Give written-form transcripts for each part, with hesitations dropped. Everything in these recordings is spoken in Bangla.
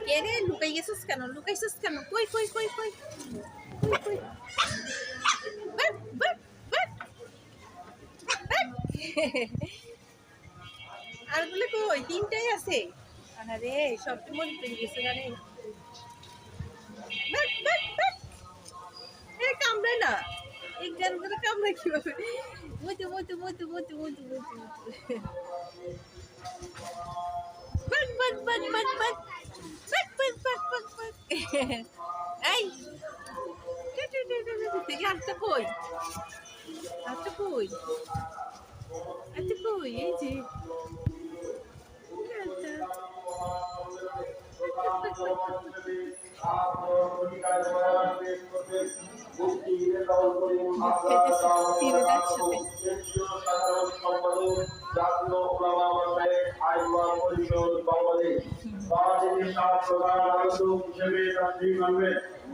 কে রে লুকাই গেছিস কেন? লুকাইছিস কেন? কই কই কই কই কই কই বাট বাট বাট আরগুলো কই? তিনটাই আছে। আরে সব তো মন পেয়ে গেছে গানে। বাট বাট বাট এ কামড়ায় না। এই গানগুলো কামড়ায় কিভাবে? মুতু মুতু মুতু মুতু মুতু মুতু বাট বাট বাট বাট বাট বাট বাট বাট বাট বাট এই আরটা কই? আরটা কই? আরটা কই? এই যে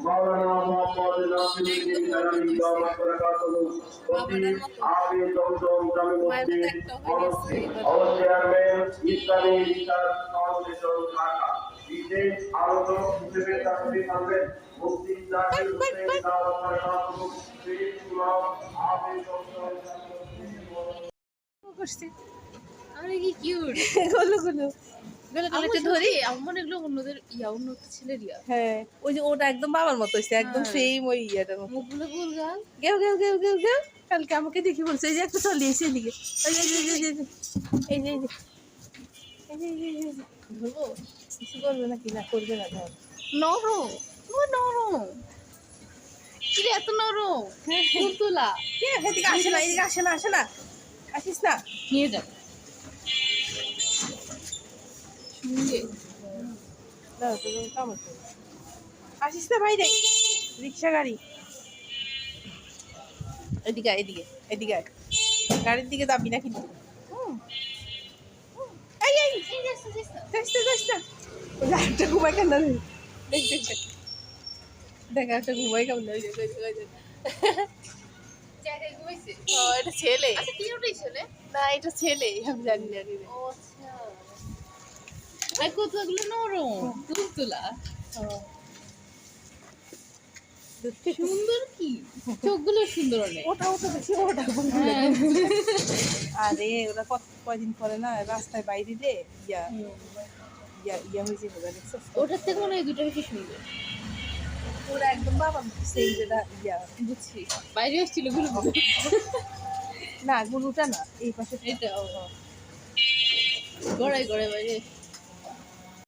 মাওলানা মোহাম্মদ নাসিরুদ্দিন জালালী দাওয়াত বারাকাতুহু আবি জমজম জামি মসজিদ চেয়ারম্যান ইসলামী রিসার্চ ফাউন্ডেশন ঢাকা বিশেষ আলোচক হিসেবে তাশরীফ আনবেন মুফতি জাকির হোসেন দাওয়াত বারাকাতুহু শহীদ ইমাম আবি জমজম করছে আরে কি কিউট গুলো গুলো গলাটা ধরি আমার এগুলো অন্যদের অন্য ছেলের হ্যাঁ ওই যে ওটা একদম বাবার মতো হইছে একদম সেম ওই ইয়াটার মতো মুখগুলো গোলগাল গেও গেও গেও গেও গেও কালকে আমাকে দেখি বলছে এই যে একটা চলে এসে এদিকে এই যে এই যে এই যে এই যে ধরবো কিছু করবে নাকি না করবে না ধর নরম ও নরম কিরে এত নরম তুলতুলা কে এদিকে আসে না এদিকে আসে না আসে না আসিস না নিয়ে যাও শুনলে দাও তো কামড় আসিস না বাইরে রিক্সা গাড়ি এদিকে এদিকে এদিকে গাড়ির দিকে যাবি না কিন্তু এই এই যাস না একটা ঘুমাই কেন দেখ দেখ দেখ দেখ একটা ঘুমাই কেমন জায়গায় ঘুমাইছে এটা ছেলে আচ্ছা তিনটাই ছেলে না এটা ছেলে আমি জানি না ও আচ্ছা আর কতগুলো নরম তুলতুলা সুন্দর কি চোখগুলো সুন্দর অনেক ওটা ওটা বেশি ওটা আরে ওরা কয়দিন পরে না রাস্তায় বাইরে রে ইয়া ইয়া ইয়া হয়েছে দেখছো ওটার থেকে মনে হয় দুটো বেশি সুন্দর ওরা একদম বাবা সেই যেটা ইয়া বুঝছি বাইরে আসছিল গুলো না গুলোটা না এই পাশে এটা গড়াই গড়াই বাইরে